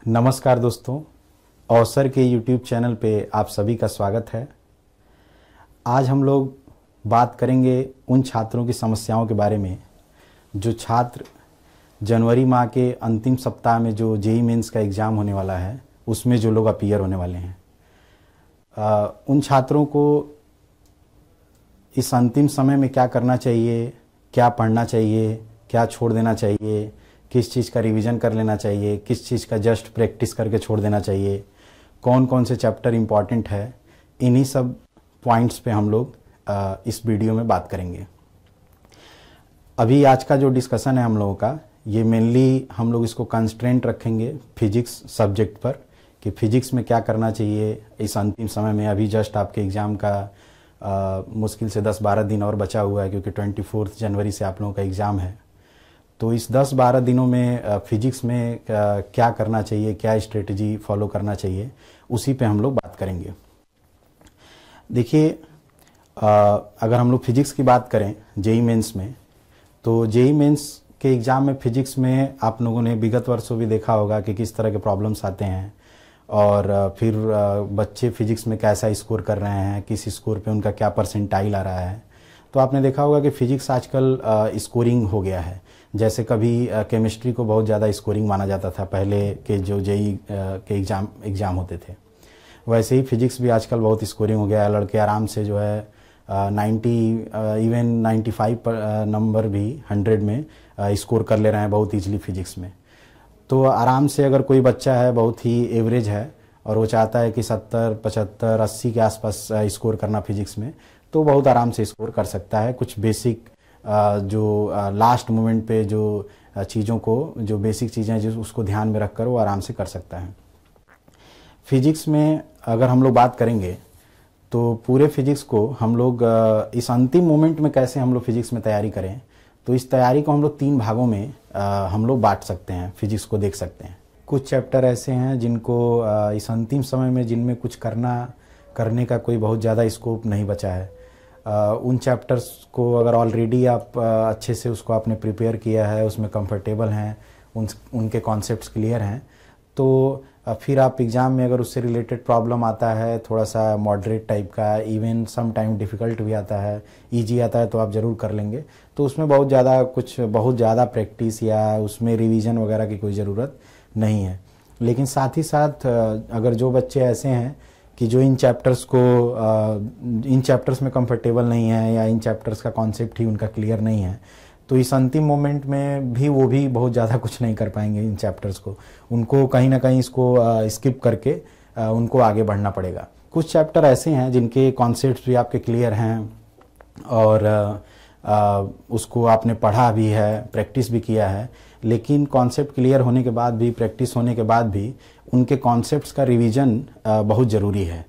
नमस्कार दोस्तों, अवसर के YouTube चैनल पे आप सभी का स्वागत है। आज हम लोग बात करेंगे उन छात्रों की समस्याओं के बारे में जो छात्र जनवरी माह के अंतिम सप्ताह में जो जेईई मेंस का एग्ज़ाम होने वाला है उसमें जो लोग अपीयर होने वाले हैं। उन छात्रों को इस अंतिम समय में क्या करना चाहिए, क्या पढ़ना चाहिए, क्या छोड़ देना चाहिए, किस चीज़ का रिवीजन कर लेना चाहिए, किस चीज़ का जस्ट प्रैक्टिस करके छोड़ देना चाहिए, कौन कौन से चैप्टर इम्पॉर्टेंट है, इन्हीं सब पॉइंट्स पे हम लोग इस वीडियो में बात करेंगे। अभी आज का जो डिस्कशन है हम लोगों का, ये मेनली हम लोग इसको कंस्ट्रेंट रखेंगे फिजिक्स सब्जेक्ट पर कि फिजिक्स में क्या करना चाहिए इस अंतिम समय में। अभी जस्ट आपके एग्ज़ाम का मुश्किल से 10-12 दिन और बचा हुआ है, क्योंकि 24 जनवरी से आप लोगों का एग्ज़ाम है। तो इस 10-12 दिनों में फिजिक्स में क्या करना चाहिए, क्या स्ट्रेटजी फॉलो करना चाहिए, उसी पे हम लोग बात करेंगे। देखिए, अगर हम लोग फिजिक्स की बात करें जेईई मेंस में, तो जेईई मेंस के एग्ज़ाम में फिजिक्स में आप लोगों ने विगत वर्षों भी देखा होगा कि किस तरह के प्रॉब्लम्स आते हैं और फिर बच्चे फिजिक्स में कैसा स्कोर कर रहे हैं, किस स्कोर पे उनका क्या परसेंटाइल आ रहा है। तो आपने देखा होगा कि फिजिक्स आजकल स्कोरिंग हो गया है। जैसे कभी केमिस्ट्री को बहुत ज़्यादा स्कोरिंग माना जाता था पहले के जो जेईई के एग्ज़ाम होते थे, वैसे ही फिजिक्स भी आजकल बहुत स्कोरिंग हो गया है। लड़के आराम से जो है 90 इवन 95 नंबर भी 100 में स्कोर कर ले रहे हैं बहुत ईजिली फिजिक्स में। तो आराम से अगर कोई बच्चा है बहुत ही एवरेज है और वो चाहता है कि 70, 75, 80 के आसपास स्कोर करना फिजिक्स में, तो बहुत आराम से स्कोर कर सकता है। कुछ बेसिक जो लास्ट मोमेंट पे जो चीज़ों को, जो बेसिक चीज़ें हैं जो उसको ध्यान में रखकर वो आराम से कर सकता है। फिजिक्स में अगर हम लोग बात करेंगे तो पूरे फिजिक्स को हम लोग इस अंतिम मोमेंट में कैसे हम लोग फिजिक्स में तैयारी करें, तो इस तैयारी को हम लोग 3 भागों में हम लोग बांट सकते हैं, फिजिक्स को देख सकते हैं। कुछ चैप्टर ऐसे हैं जिनको इस अंतिम समय में जिनमें कुछ करने का कोई बहुत ज़्यादा स्कोप नहीं बचा है। उन चैप्टर्स को अगर ऑलरेडी आप अच्छे से उसको आपने प्रिपेयर किया है, उसमें कंफर्टेबल हैं, उनके कॉन्सेप्ट्स क्लियर हैं, तो फिर आप एग्ज़ाम में अगर उससे रिलेटेड प्रॉब्लम आता है थोड़ा सा मॉडरेट टाइप का, इवन सम टाइम डिफ़िकल्ट भी आता है, इजी आता है, तो आप ज़रूर कर लेंगे। तो उसमें बहुत ज़्यादा प्रैक्टिस या उसमें रिवीजन वगैरह की कोई ज़रूरत नहीं है। लेकिन साथ ही साथ अगर जो बच्चे ऐसे हैं कि जो इन चैप्टर्स में कंफर्टेबल नहीं है या इन चैप्टर्स का कॉन्सेप्ट ही उनका क्लियर नहीं है, तो इस अंतिम मोमेंट में भी वो भी बहुत ज़्यादा कुछ नहीं कर पाएंगे इन चैप्टर्स को। उनको कहीं ना कहीं इसको स्किप करके उनको आगे बढ़ना पड़ेगा। कुछ चैप्टर ऐसे हैं जिनके कॉन्सेप्ट्स भी आपके क्लियर हैं और उसको आपने पढ़ा भी है, प्रैक्टिस भी किया है, लेकिन कॉन्सेप्ट क्लियर होने के बाद भी, प्रैक्टिस होने के बाद भी उनके कॉन्सेप्ट्स का रिवीजन बहुत ज़रूरी है।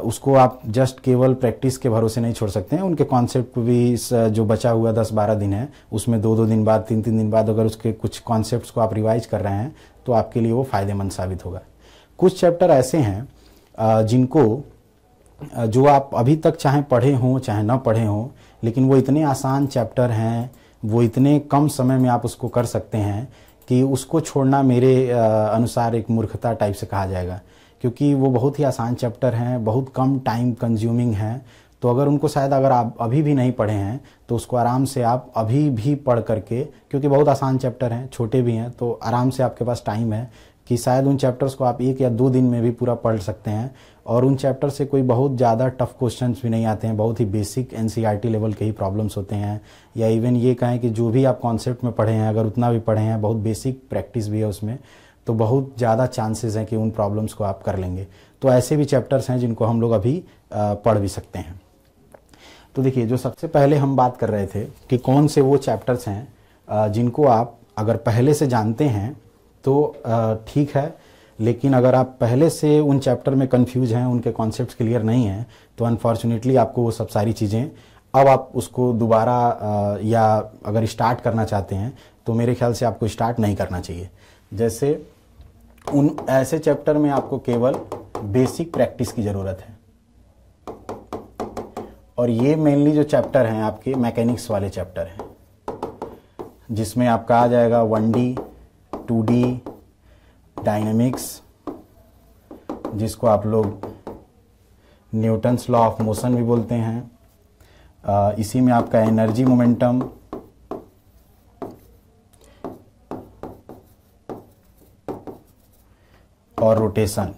उसको आप जस्ट केवल प्रैक्टिस के भरोसे नहीं छोड़ सकते हैं। उनके कॉन्सेप्ट को भी जो बचा हुआ 10-12 दिन है उसमें 2-2 दिन बाद, 3-3 दिन बाद अगर उसके कुछ कॉन्सेप्ट्स को आप रिवाइज कर रहे हैं तो आपके लिए वो फ़ायदेमंद साबित होगा। कुछ चैप्टर ऐसे हैं जो आप अभी तक चाहे पढ़े हों चाहे ना पढ़े हों, लेकिन वो इतने आसान चैप्टर हैं, वो इतने कम समय में आप उसको कर सकते हैं कि उसको छोड़ना मेरे अनुसार एक मूर्खता टाइप से कहा जाएगा, क्योंकि वो बहुत ही आसान चैप्टर हैं, बहुत कम टाइम कंज्यूमिंग हैं। तो अगर आप अभी भी नहीं पढ़े हैं तो उसको आराम से आप अभी भी पढ़ करके, क्योंकि बहुत आसान चैप्टर हैं, छोटे भी हैं, तो आराम से आपके पास टाइम है कि शायद उन चैप्टर्स को आप 1 या 2 दिन में भी पूरा पढ़ सकते हैं। और उन चैप्टर से कोई बहुत ज़्यादा टफ क्वेश्चंस भी नहीं आते हैं, बहुत ही बेसिक एनसीईआरटी लेवल के ही प्रॉब्लम्स होते हैं। या इवन ये कहें कि जो भी आप कॉन्सेप्ट में पढ़े हैं, अगर उतना भी पढ़े हैं, बहुत बेसिक प्रैक्टिस भी है उसमें, तो बहुत ज़्यादा चांसेस हैं कि उन प्रॉब्लम्स को आप कर लेंगे। तो ऐसे भी चैप्टर्स हैं जिनको हम लोग अभी पढ़ भी सकते हैं। तो देखिए, जो सबसे पहले हम बात कर रहे थे कि कौन से वो चैप्टर्स हैं जिनको आप अगर पहले से जानते हैं तो ठीक है, लेकिन अगर आप पहले से उन चैप्टर में कंफ्यूज हैं, उनके कॉन्सेप्ट्स क्लियर नहीं हैं, तो अनफॉर्चुनेटली आपको वो सब सारी चीज़ें, अब आप उसको दोबारा या अगर स्टार्ट करना चाहते हैं तो मेरे ख्याल से आपको स्टार्ट नहीं करना चाहिए। जैसे उन ऐसे चैप्टर में आपको केवल बेसिक प्रैक्टिस की ज़रूरत है, और ये मेनली जो चैप्टर हैं आपके मैकेनिक्स वाले चैप्टर हैं, जिसमें आपका आ जाएगा 1D, 2D, डायनेमिक्स, जिसको आप लोग न्यूटन्स लॉ ऑफ मोशन भी बोलते हैं। इसी में आपका एनर्जी मोमेंटम, और रोटेशन,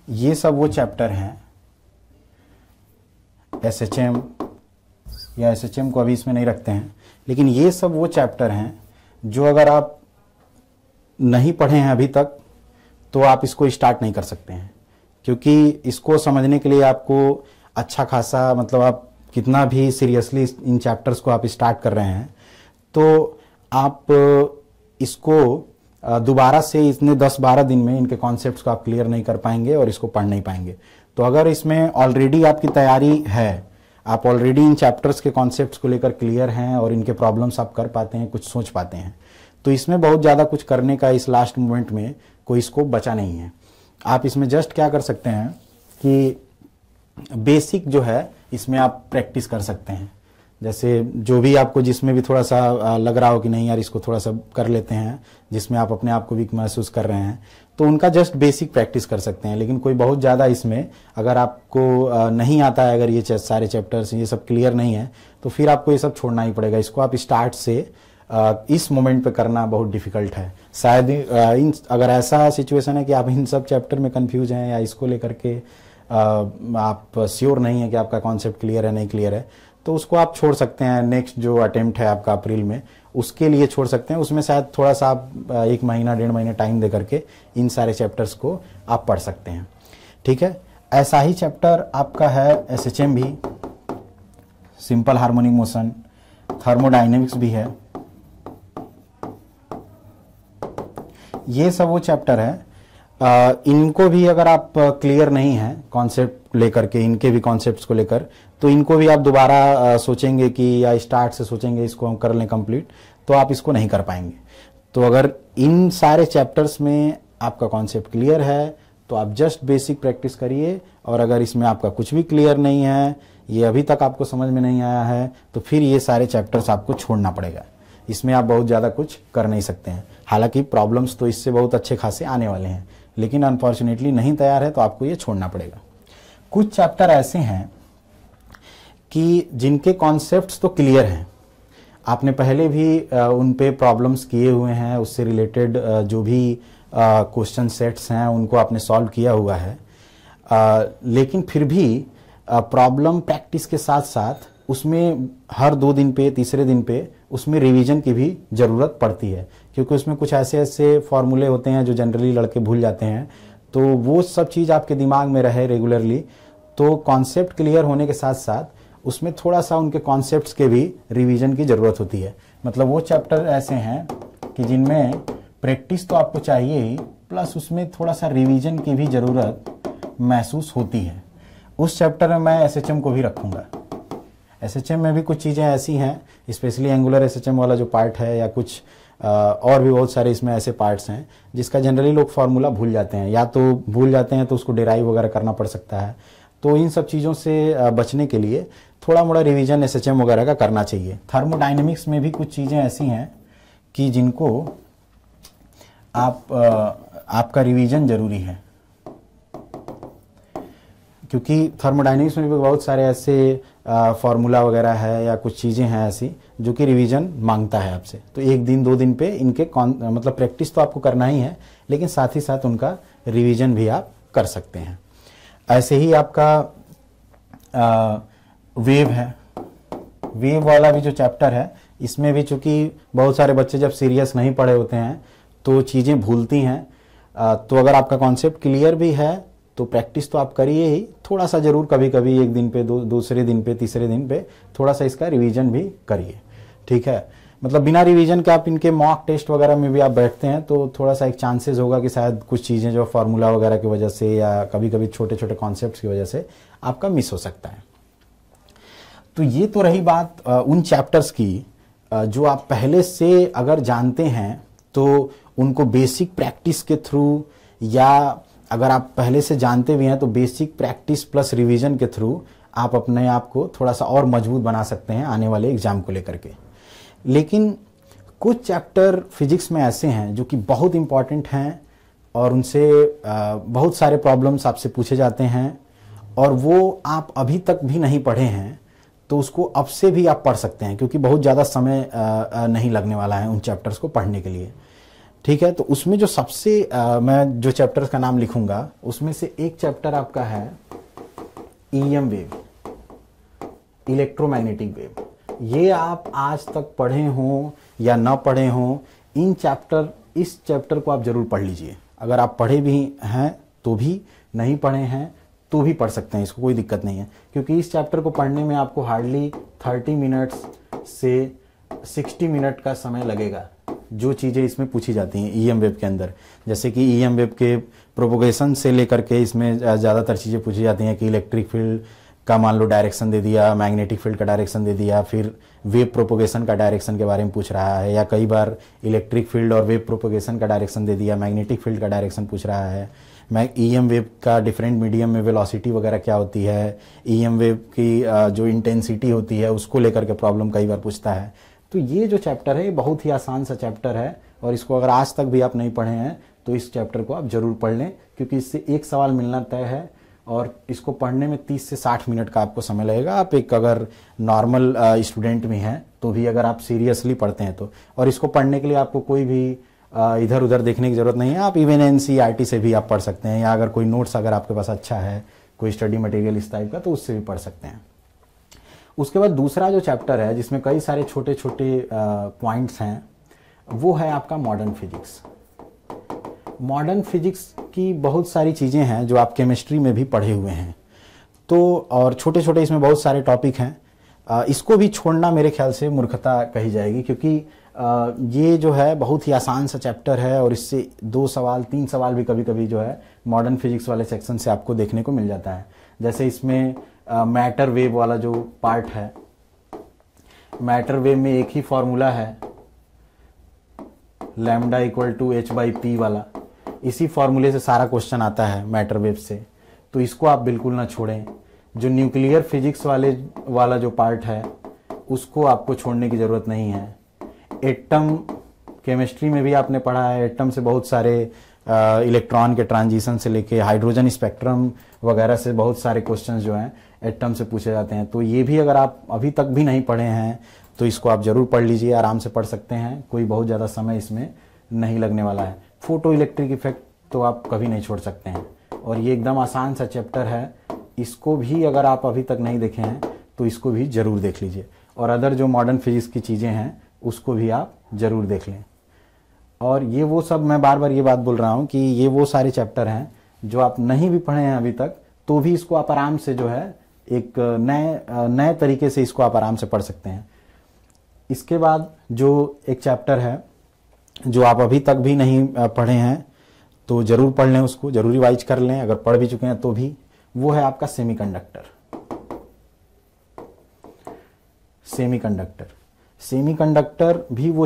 ये सब वो चैप्टर हैं। एसएचएम या एसएचएम को अभी इसमें नहीं रखते हैं, लेकिन ये सब वो चैप्टर हैं जो अगर आप नहीं पढ़े हैं अभी तक तो आप इसको स्टार्ट नहीं कर सकते हैं, क्योंकि इसको समझने के लिए आपको अच्छा खासा, मतलब आप कितना भी सीरियसली इन चैप्टर्स को आप स्टार्ट कर रहे हैं तो आप इसको दोबारा से इतने 10-12 दिन में इनके कॉन्सेप्ट्स को आप क्लियर नहीं कर पाएंगे और इसको पढ़ नहीं पाएंगे। तो अगर इसमें ऑलरेडी आपकी तैयारी है, आप ऑलरेडी इन चैप्टर्स के कॉन्सेप्ट्स को लेकर क्लियर हैं और इनके प्रॉब्लम्स आप कर पाते हैं, कुछ सोच पाते हैं, तो इसमें बहुत ज़्यादा कुछ करने का इस लास्ट मोमेंट में कोई स्कोप बचा नहीं है। आप इसमें जस्ट क्या कर सकते हैं कि बेसिक जो है इसमें आप प्रैक्टिस कर सकते हैं। जैसे जो भी आपको जिसमें भी थोड़ा सा लग रहा हो कि नहीं यार इसको थोड़ा सा कर लेते हैं, जिसमें आप अपने आप को वीक महसूस कर रहे हैं, तो उनका जस्ट बेसिक प्रैक्टिस कर सकते हैं। लेकिन कोई बहुत ज़्यादा इसमें अगर आपको नहीं आता है, अगर ये सारे चैप्टर्स ये सब क्लियर नहीं है, तो फिर आपको ये सब छोड़ना ही पड़ेगा। इसको आप स्टार्ट से इस मोमेंट पे करना बहुत डिफिकल्ट है। शायद अगर ऐसा सिचुएशन है कि आप इन सब चैप्टर में कंफ्यूज हैं या इसको लेकर के आप श्योर नहीं है कि आपका कॉन्सेप्ट क्लियर है नहीं क्लियर है, तो उसको आप छोड़ सकते हैं। नेक्स्ट जो अटेम्प्ट है आपका अप्रैल में, उसके लिए छोड़ सकते हैं। उसमें शायद थोड़ा सा आप 1 महीना 1.5 महीने टाइम दे करके इन सारे चैप्टर्स को आप पढ़ सकते हैं। ठीक है, ऐसा ही चैप्टर आपका है एसएचएम भी, सिंपल हार्मोनिक मोशन, थर्मोडायनेमिक्स भी है। ये सब वो चैप्टर है, इनको भी अगर आप क्लियर नहीं हैं कॉन्सेप्ट लेकर के, इनके भी कॉन्सेप्ट्स को लेकर, तो इनको भी आप दोबारा सोचेंगे कि या स्टार्ट से सोचेंगे इसको हम कर लें कंप्लीट, तो आप इसको नहीं कर पाएंगे। तो अगर इन सारे चैप्टर्स में आपका कॉन्सेप्ट क्लियर है तो आप जस्ट बेसिक प्रैक्टिस करिए, और अगर इसमें आपका कुछ भी क्लियर नहीं है, ये अभी तक आपको समझ में नहीं आया है, तो फिर ये सारे चैप्टर्स आपको छोड़ना पड़ेगा। इसमें आप बहुत ज़्यादा कुछ कर नहीं सकते हैं। हालांकि प्रॉब्लम्स तो इससे बहुत अच्छे खासे आने वाले हैं, लेकिन अनफॉर्चुनेटली नहीं तैयार है तो आपको ये छोड़ना पड़ेगा। कुछ चैप्टर ऐसे हैं कि जिनके कॉन्सेप्ट्स तो क्लियर हैं, आपने पहले भी उन पे प्रॉब्लम्स किए हुए हैं, उससे रिलेटेड जो भी क्वेश्चन सेट्स हैं उनको आपने सॉल्व किया हुआ है, लेकिन फिर भी प्रॉब्लम प्रैक्टिस के साथ साथ उसमें हर 2 दिन पे, तीसरे दिन पे उसमें रिवीजन की भी ज़रूरत पड़ती है, क्योंकि उसमें कुछ ऐसे फॉर्मूले होते हैं जो जनरली लड़के भूल जाते हैं। तो वो सब चीज़ आपके दिमाग में रहे रेगुलरली, तो कॉन्सेप्ट क्लियर होने के साथ साथ उसमें थोड़ा सा उनके कॉन्सेप्ट्स के भी रिवीजन की ज़रूरत होती है। मतलब वो चैप्टर ऐसे हैं कि जिनमें प्रैक्टिस तो आपको चाहिए ही, प्लस उसमें थोड़ा सा रिवीजन की भी ज़रूरत महसूस होती है। उस चैप्टर में मैं एसएचएम को भी रखूँगा। एसएचएम में भी कुछ चीज़ें ऐसी हैं, स्पेशली एंगुलर एसएचएम वाला जो पार्ट है, या कुछ और भी बहुत सारे इसमें ऐसे पार्ट्स हैं जिसका जनरली लोग फार्मूला भूल जाते हैं, या तो भूल जाते हैं तो उसको डिराइव वगैरह करना पड़ सकता है। तो इन सब चीज़ों से बचने के लिए थोड़ा मोड़ा रिवीजन एसएचएम वगैरह का करना चाहिए। थर्मोडायनेमिक्स में भी कुछ चीज़ें ऐसी हैं कि जिनको आपका रिवीजन ज़रूरी है, क्योंकि थर्मोडायनेमिक्स में भी बहुत सारे ऐसे फार्मूला वगैरह है या कुछ चीज़ें हैं ऐसी जो कि रिवीजन मांगता है आपसे। तो 1 दिन 2 दिन पे इनके मतलब प्रैक्टिस तो आपको करना ही है, लेकिन साथ ही साथ उनका रिवीजन भी आप कर सकते हैं। ऐसे ही आपका वेव है, वेव वाला भी जो चैप्टर है, इसमें भी चूँकि बहुत सारे बच्चे जब सीरियस नहीं पढ़े होते हैं तो चीज़ें भूलती हैं। तो अगर आपका कॉन्सेप्ट क्लियर भी है तो प्रैक्टिस तो आप करिए ही, थोड़ा सा ज़रूर कभी कभी 1 दिन पे, दूसरे दिन पे, तीसरे दिन पे थोड़ा सा इसका रिवीजन भी करिए। ठीक है, मतलब बिना रिवीजन के आप इनके मॉक टेस्ट वगैरह में भी आप बैठते हैं तो थोड़ा सा एक चांसेस होगा कि शायद कुछ चीज़ें जो फार्मूला वगैरह की वजह से या कभी कभी छोटे छोटे कॉन्सेप्ट्स की वजह से आपका मिस हो सकता है। तो ये तो रही बात उन चैप्टर्स की जो आप पहले से अगर जानते हैं तो उनको बेसिक प्रैक्टिस के थ्रू, या अगर आप पहले से जानते भी हैं तो बेसिक प्रैक्टिस प्लस रिवीजन के थ्रू आप अपने आप को थोड़ा सा और मजबूत बना सकते हैं आने वाले एग्जाम को लेकर के। लेकिन कुछ चैप्टर फिजिक्स में ऐसे हैं जो कि बहुत इंपॉर्टेंट हैं और उनसे बहुत सारे प्रॉब्लम्स आपसे पूछे जाते हैं, और वो आप अभी तक भी नहीं पढ़े हैं तो उसको अब से भी आप पढ़ सकते हैं, क्योंकि बहुत ज़्यादा समय नहीं लगने वाला है उन चैप्टर्स को पढ़ने के लिए। ठीक है, तो उसमें जो सबसे मैं जो चैप्टर्स का नाम लिखूंगा उसमें से एक चैप्टर आपका है ईएम वेव, इलेक्ट्रोमैग्नेटिक वेव। ये आप आज तक पढ़े हों या ना पढ़े हों, इस चैप्टर को आप जरूर पढ़ लीजिए। अगर आप पढ़े भी हैं तो भी, नहीं पढ़े हैं तो भी पढ़ सकते हैं, इसको कोई दिक्कत नहीं है, क्योंकि इस चैप्टर को पढ़ने में आपको हार्डली 30 मिनट्स से 60 मिनट का समय लगेगा। जो चीज़ें इसमें पूछी जाती हैं ईएम वेव के अंदर, जैसे कि ईएम वेव के प्रोपोगेशन से लेकर के इसमें ज़्यादातर चीज़ें पूछी जाती हैं कि इलेक्ट्रिक फील्ड का मान लो डायरेक्शन दे दिया, मैग्नेटिक फील्ड का डायरेक्शन दे दिया, फिर वेव प्रोपोगेशन का डायरेक्शन के बारे में पूछ रहा है, या कई बार इलेक्ट्रिक फील्ड और वेव प्रोपोगेशन का डायरेक्शन दे दिया, मैग्नेटिक फील्ड का डायरेक्शन पूछ रहा है, ईएम वेव का डिफरेंट मीडियम में वेलोसिटी वगैरह क्या होती है, ईएम वेव की जो इंटेंसिटी होती है उसको लेकर के प्रॉब्लम कई बार पूछता है। तो ये जो चैप्टर है ये बहुत ही आसान सा चैप्टर है, और इसको अगर आज तक भी आप नहीं पढ़े हैं तो इस चैप्टर को आप जरूर पढ़ लें, क्योंकि इससे एक सवाल मिलना तय है, और इसको पढ़ने में 30 से 60 मिनट का आपको समय लगेगा। आप एक अगर नॉर्मल स्टूडेंट भी हैं तो भी, अगर आप सीरियसली पढ़ते हैं तो, और इसको पढ़ने के लिए आपको कोई भी इधर उधर देखने की ज़रूरत नहीं है। आप इवन एनसीईआरटी से भी आप पढ़ सकते हैं, या अगर कोई नोट्स अगर आपके पास अच्छा है, कोई स्टडी मटेरियल इस टाइप का, तो उससे भी पढ़ सकते हैं। उसके बाद दूसरा जो चैप्टर है जिसमें कई सारे छोटे छोटे पॉइंट्स हैं, वो है आपका मॉडर्न फिजिक्स। मॉडर्न फिजिक्स की बहुत सारी चीज़ें हैं जो आप केमिस्ट्री में भी पढ़े हुए हैं, तो और छोटे छोटे इसमें बहुत सारे टॉपिक हैं। इसको भी छोड़ना मेरे ख्याल से मूर्खता कही जाएगी, क्योंकि ये जो है बहुत ही आसान सा चैप्टर है, और इससे 2 सवाल 3 सवाल भी कभी कभी जो है मॉडर्न फिजिक्स वाले सेक्शन से आपको देखने को मिल जाता है। जैसे इसमें मैटर वेव वाला जो पार्ट है, मैटर वेव में एक ही फॉर्मूला है, लैम्डा इक्वल टू h/p वाला। इसी फॉर्मूले से सारा क्वेश्चन आता है मैटर वेव से, तो इसको आप बिल्कुल ना छोड़ें। जो न्यूक्लियर फिजिक्स वाला जो पार्ट है उसको आपको छोड़ने की ज़रूरत नहीं है। एटम केमिस्ट्री में भी आपने पढ़ा है, एटम से बहुत सारे इलेक्ट्रॉन के ट्रांजिशन से लेके हाइड्रोजन स्पेक्ट्रम वगैरह से बहुत सारे क्वेश्चंस जो हैं एटम से पूछे जाते हैं। तो ये भी अगर आप अभी तक भी नहीं पढ़े हैं तो इसको आप ज़रूर पढ़ लीजिए, आराम से पढ़ सकते हैं, कोई बहुत ज़्यादा समय इसमें नहीं लगने वाला है। फोटो इलेक्ट्रिक इफेक्ट तो आप कभी नहीं छोड़ सकते हैं, और ये एकदम आसान सा चैप्टर है, इसको भी अगर आप अभी तक नहीं देखे हैं तो इसको भी ज़रूर देख लीजिए, और अदर जो मॉडर्न फिजिक्स की चीज़ें हैं उसको भी आप ज़रूर देख लें। और ये वो सब, मैं बार बार ये बात बोल रहा हूँ कि ये वो सारे चैप्टर हैं जो आप नहीं भी पढ़े हैं अभी तक, तो भी इसको आप आराम से जो है एक नए तरीके से इसको आप आराम से पढ़ सकते हैं। इसके बाद जो एक चैप्टर है जो आप अभी तक भी नहीं पढ़े हैं तो ज़रूर पढ़ लें, उसको ज़रूर रिवाइज कर लें, अगर पढ़ भी चुके हैं तो भी, वो है आपका सेमीकंडक्टर। सेमीकंडक्टर भी वो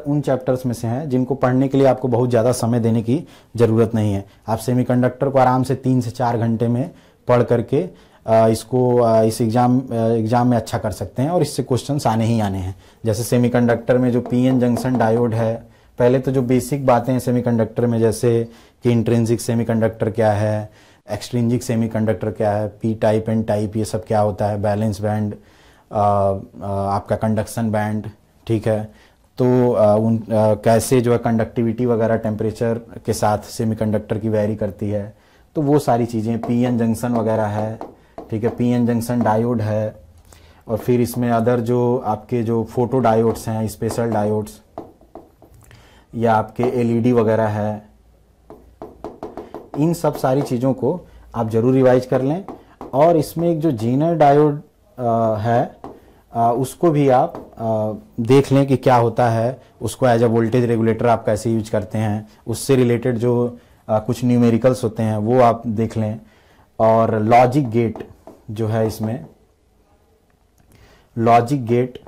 उन चैप्टर्स में से हैं जिनको पढ़ने के लिए आपको बहुत ज़्यादा समय देने की ज़रूरत नहीं है। आप सेमीकंडक्टर को आराम से 3 से 4 घंटे में पढ़ करके इस एग्ज़ाम में अच्छा कर सकते हैं, और इससे क्वेश्चंस आने ही आने हैं। जैसे सेमीकंडक्टर में जो पीएन जंक्शन डायोड है, पहले तो जो बेसिक बातें हैं सेमीकंडक्टर में, जैसे कि इंट्रिंसिक सेमीकंडक्टर क्या है, एक्सट्रिंसिक सेमीकंडक्टर क्या है, पी टाइप एन टाइप ये सब क्या होता है, बैलेंस बैंड, आपका कंडक्शन बैंड, ठीक है, तो कैसे जो है कंडक्टिविटी वगैरह टेम्परेचर के साथ सेमीकंडक्टर की वैरी करती है, तो वो सारी चीज़ें, पीएन जंक्शन वगैरह है, ठीक है, पीएन जंक्शन डायोड है, और फिर इसमें अदर जो आपके जो फोटो डायोड्स हैं, स्पेशल डायोड्स, या आपके एलईडी वगैरह है, इन सब सारी चीज़ों को आप ज़रूर रिवाइज कर लें। और इसमें एक जो जीनर डायोड है उसको भी आप देख लें कि क्या होता है, उसको एज अ वोल्टेज रेगुलेटर आप कैसे यूज करते हैं, उससे रिलेटेड जो कुछ न्यूमेरिकल्स होते हैं वो आप देख लें। और लॉजिक गेट जो है, इसमें लॉजिक गेट,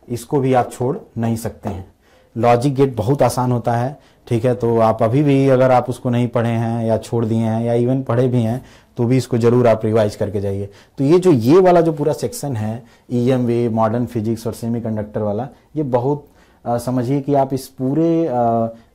इसको भी आप छोड़ नहीं सकते हैं। लॉजिक गेट बहुत आसान होता है, ठीक है, तो आप अभी भी अगर आप उसको नहीं पढ़े हैं या छोड़ दिए हैं या इवन पढ़े भी हैं तो भी इसको जरूर आप रिवाइज करके जाइए। तो ये वाला जो पूरा सेक्शन है ईएम वेव, मॉडर्न फिजिक्स और सेमीकंडक्टर वाला, ये बहुत समझिए कि आप इस पूरे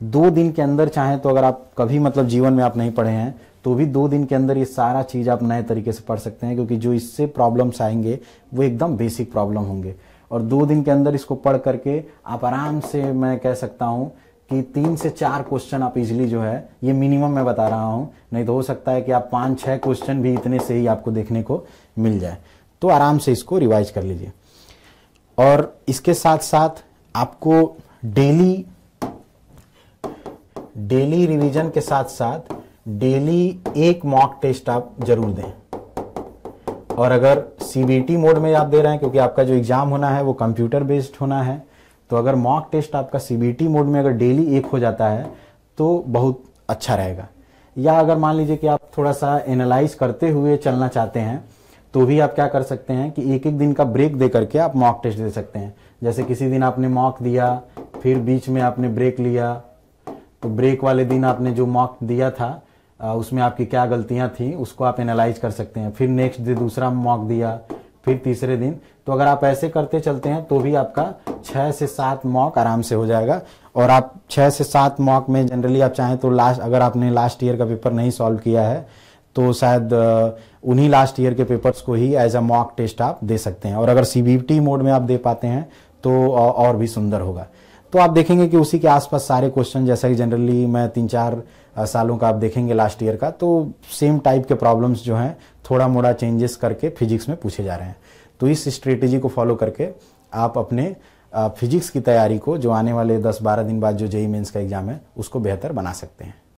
2 दिन के अंदर चाहें तो, अगर आप कभी मतलब जीवन में आप नहीं पढ़े हैं तो भी 2 दिन के अंदर ये सारा चीज़ आप नए तरीके से पढ़ सकते हैं, क्योंकि जो इससे प्रॉब्लम्स आएंगे वो एकदम बेसिक प्रॉब्लम होंगे। और 2 दिन के अंदर इसको पढ़ करके आप आराम से, मैं कह सकता हूँ कि 3 से 4 क्वेश्चन आप इजीली जो है, ये मिनिमम मैं बता रहा हूँ, नहीं तो हो सकता है कि आप 5-6 क्वेश्चन भी इतने से ही आपको देखने को मिल जाए। तो आराम से इसको रिवाइज कर लीजिए। और इसके साथ साथ आपको डेली रिवीजन के साथ साथ डेली एक मॉक टेस्ट आप जरूर दें। और अगर सीबीटी मोड में आप दे रहे हैं, क्योंकि आपका जो एग्जाम होना है वो कंप्यूटर बेस्ड होना है, तो अगर मॉक टेस्ट आपका सीबीटी मोड में अगर डेली एक हो जाता है तो बहुत अच्छा रहेगा। या अगर मान लीजिए कि आप थोड़ा सा एनालाइज करते हुए चलना चाहते हैं तो भी आप क्या कर सकते हैं कि एक दिन का ब्रेक दे करके आप मॉक टेस्ट दे सकते हैं। जैसे किसी दिन आपने मॉक दिया, फिर बीच में आपने ब्रेक लिया, तो ब्रेक वाले दिन आपने जो मॉक दिया था उसमें आपकी क्या गलतियां थी उसको आप एनालाइज कर सकते हैं। फिर नेक्स्ट डे दूसरा मॉक दिया, फिर तीसरे दिन। तो अगर आप ऐसे करते चलते हैं तो भी आपका 6 से 7 मॉक आराम से हो जाएगा। और आप 6 से 7 मॉक में जनरली आप चाहें तो अगर आपने लास्ट ईयर का पेपर नहीं सॉल्व किया है तो शायद उन्हीं लास्ट ईयर के पेपर्स को ही एज अ मॉक टेस्ट आप दे सकते हैं। और अगर सीबीटी मोड में आप दे पाते हैं तो और भी सुंदर होगा। तो आप देखेंगे कि उसी के आसपास सारे क्वेश्चन, जैसा कि जनरली मैं 3-4 सालों का आप देखेंगे लास्ट ईयर का, तो सेम टाइप के प्रॉब्लम्स जो हैं थोड़ा मोड़ा चेंजेस करके फिजिक्स में पूछे जा रहे हैं। तो इस स्ट्रेटेजी को फॉलो करके आप अपने फिजिक्स की तैयारी को, जो आने वाले 10-12 दिन बाद जो जेईई मेंस का एग्जाम है, उसको बेहतर बना सकते हैं।